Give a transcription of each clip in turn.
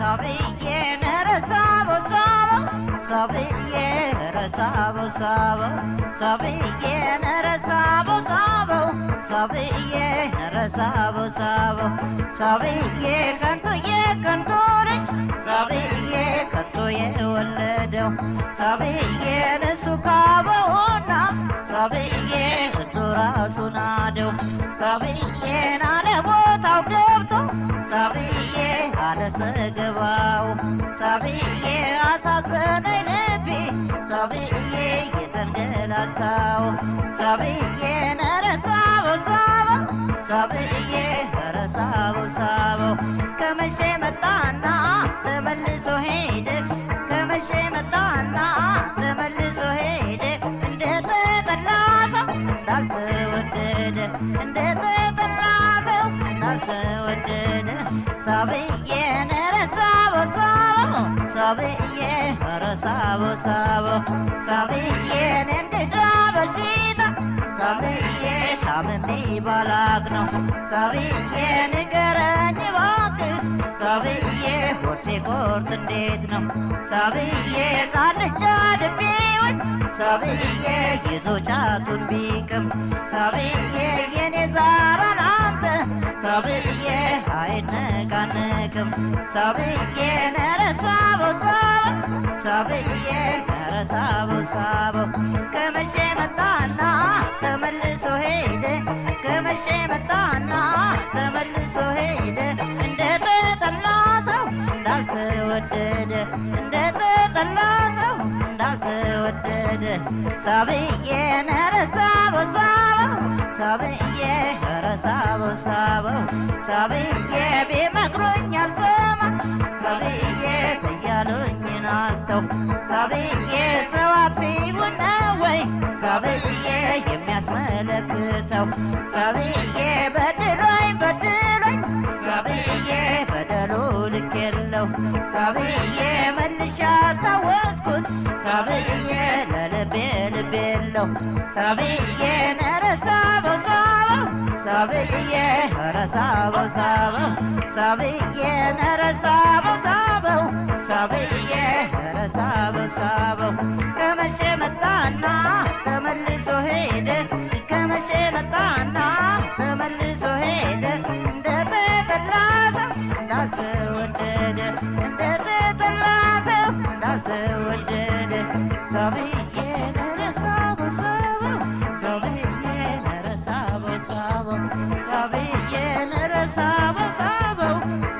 Sabiye nere sabo sabo, sabiye nere sabo sabo, sabiye nere sabo sabo, sabiye nere sabo sabo, sabiye kanto rich, sabiye kanto ye waledo, sabiye nesukabo ona, sabiye sura sunado, sabiye nale botao kebto, sabiye ada segabau, sabiye asasane nebi, sabiye yetengelatau, sabiye nere sabo sabo, sabiye nere sabo sabo, kemeşe metana temelliso hede, kemeşe metana temelliso hede, ndete telaza ndalte wedede, ndete telaza ndalte wedede, sabiye nere sabo sabo, sabiye nere sabo sabo, sabiye nendra bashita, sabiye tammi balagno, sabiye nigarani wak, sabiye horse kort ndetno, sabiye kalcha debiwan, sabiye yezo chatun bikam, sabiye yene zaranante, sabiye ayne kanekam, sabiye nere sabo sabo, sabiye nere sabo sabo, kemeşe metana temelliso hede, kemeşe metana temelliso hede, ndete telazo ndalte wedede, ndete telazo ndalte wedede, sabiye nere sabo sabo, sabiye nere sabo sabo, sabiye bimekruኝ አልሰማ, sabiye ተያሉኝ ናልተው፣ sabiye ሰው አጥፊው ነው ወይ sabiye የሚያስመለክተው፣ sabiye በድሎኝ sabiye በደሉ ልክ የለው፣ sabiye መልሻ አስታወስኩት፣ sabiye ለልቤ ልብ የለው፣ sabiye ነረ ሳቦ ሳቦ፣ sabiye ነረ ሳቦ ሳቦ፣ sabiye ነረ ሳቦ ሳቦ፣ sabiye ነረ ሳቦ ሳቦ፣ ከመሸ መጣና ተመልሶ ሄደ፣ ከመሸ መጣና ተመልሶ ሄደ፣ እንደተጠላ ሰው እንዳልተወደደ፣ እንደተጠላ ሰው እንዳልተወደደ፣ sabiye ነረ ሳቦ ሳቦ፣ sabiye ነረ ሳቦ ሳቦ፣ sabiye ነረ ሳቦ ሳቦ፣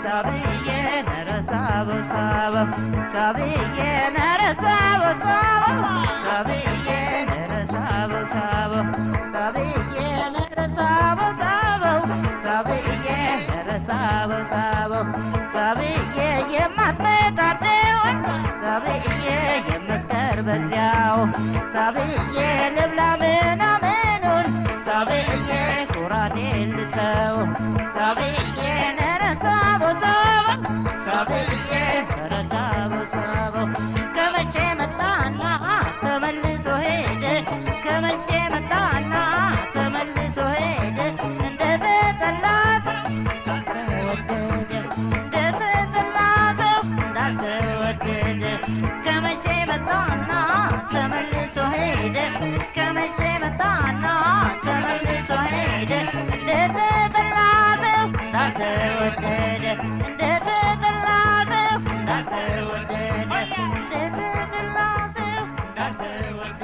sabiye ነረ ሳቦ ሳቦ፣ sabiye ነረ ሳቦ ሳቦ፣ sabiye ነረ ሳቦ ሳቦ፣ sabiye ነረ ሳቦ ሳቦ፣ sabiye ነረ ሳቦ ሳቦ፣ sabiye የማትመጣደውን፣ sabiye የምትቀር በዚያው፣ sabiye ልብላ ምናምኑን፣ sabiye ቁራኔን ልተው፣ sabiye ነረ ሳቦ ሳቦ፣ sabiye ነረ ሳቦ ሳቦ፣ ከመሸ መጣና ተመልሶ ሄደ፣ ከመሸ መጣና ተመልሶ ሄደ፣ እንደተጠላ ሰው እንዳልተወደደ፣ እንደተጠላ ሰው እንዳልተወደደ፣ ከመሸ መጣና ተመልሶ ሄደ፣ ከመሸ መጣና ተመልሶ ሄደ፣ እንደተጠላ ሰው እንዳልተወደደ፣ እንደተጠላ ሰው እንዳልተወደደ፣ እንደተጠላ ሰው እንዳልተወደደ